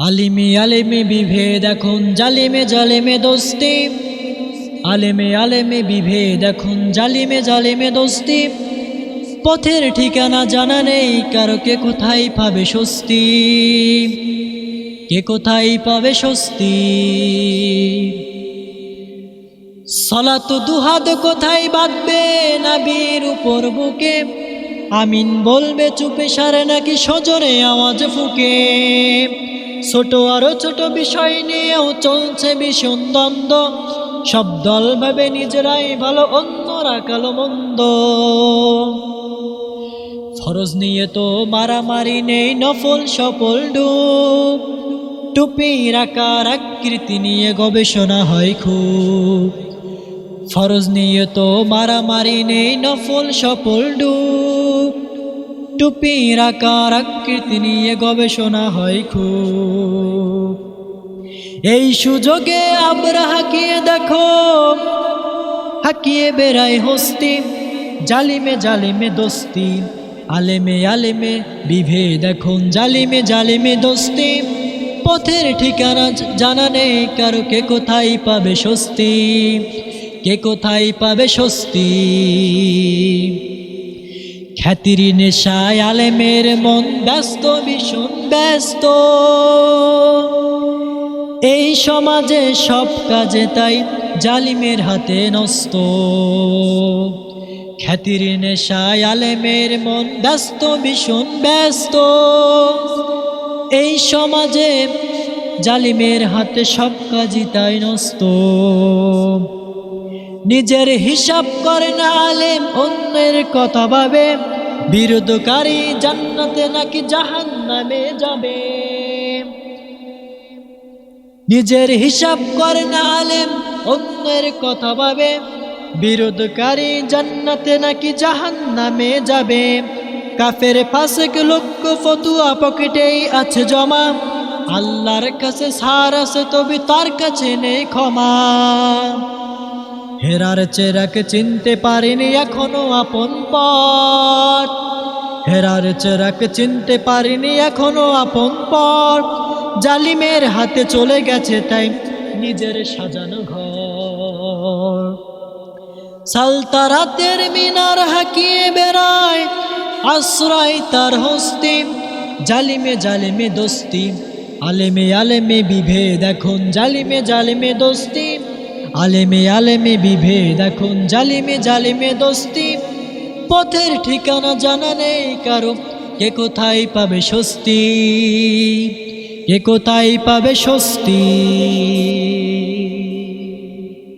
আলিমে আলেমে বিভেদ এখন জালিমে জালেমে দোস্তি। আলেমে আলেমে বিভেদ এখন জালিমে জালেমে দোস্তি। পথের ঠিকানা জানা নেই কারো, কে কোথায় পাবে স্বস্তি, কে কোথায় পাবে স্বস্তি। সালাত দুহাত কোথায় বাঁধবে নবীর উপর বুকে, আমিন বলবে চুপে সারে নাকি সজোরে আওয়াজ ফুকে। ছোট আরো ছোট বিষয় নিয়েও চলছে ভীষণ দ্বন্দ্ব, সব দল ভাবে নিজেরাই ভালো অন্যরা কালো মন্দ। ফরজ নিয়ে তো মারামারি নেই, নফল সফল ডুব, টুপির আকার আকৃতি নিয়ে গবেষণা হয় খুব। ফরজ নিয়ে তো মারামারি নেই, নফল সফল ডুব, টুপির আকার আকৃতি নিয়ে গবেষণা হয় খুব। এই সুযোগে আমরা হাকিয়ে দেখো, হাকিয়ে বেড়ায় হস্তি, জালিমে জালিমে দোস্তি। আলেমে আলেমে বিভেদ এখন জালিমে জালিমে দোস্তি। পথের ঠিকানা জানা নেই কারো, কে কোথায় পাবে স্বস্তি, কে কোথায় পাবে স্বস্তি। খ্যাতির নেশায় আলেমের মন ব্যস্ত, ভীষণ ব্যস্ত। এই সমাজে সব কাজে তাই জালিমের হাতে নষ্ট। খ্যাতির নেশায় আলেমের মন ব্যস্ত, ভীষণ ব্যস্ত। এই সমাজে জালিমের হাতে সব কাজই তাই নষ্ট। নিজের হিসাব করে না আলেম, অন্যের কথা ভাবে, বিরোধকারী জান্নাতে নাকি জাহান্নামে যাবে। নিজের হিসাব করে না আলেম, অন্যের কথা ভাবে, বিরোধকারী জান্নাতে নাকি জাহান্নামে যাবে। কাফের ফাসিক লোক ফতুয়া পকেটেই আছে জমা, আল্লাহর কাছে সার আছে তবে তার কাছে নেই ক্ষমা। হেরার চেরাক চিনতে পারিনি এখনো আপন পথ, হেরার চেরাক চিনতে পারিনি এখনো আপন পথ। জালিমের হাতে চলে গেছে তাই নিজের সাজানো ঘর। সালতারাতের মিনার হাকিয়ে বেড়ায়, আশ্রয় তার হস্তি, জালিমে জালিমে দোস্তি। আলেমে আলেমে বিভেদ এখন জালিমে জালিমে দোস্তি। আলেমে আলেমে বিভেদ এখন জালিমে জালিমে দোস্তি। পথের ঠিকানা জানা নেই কারো, কে কোথায় পাবে স্বস্তি, কে কোথায় পাবে স্বস্তি।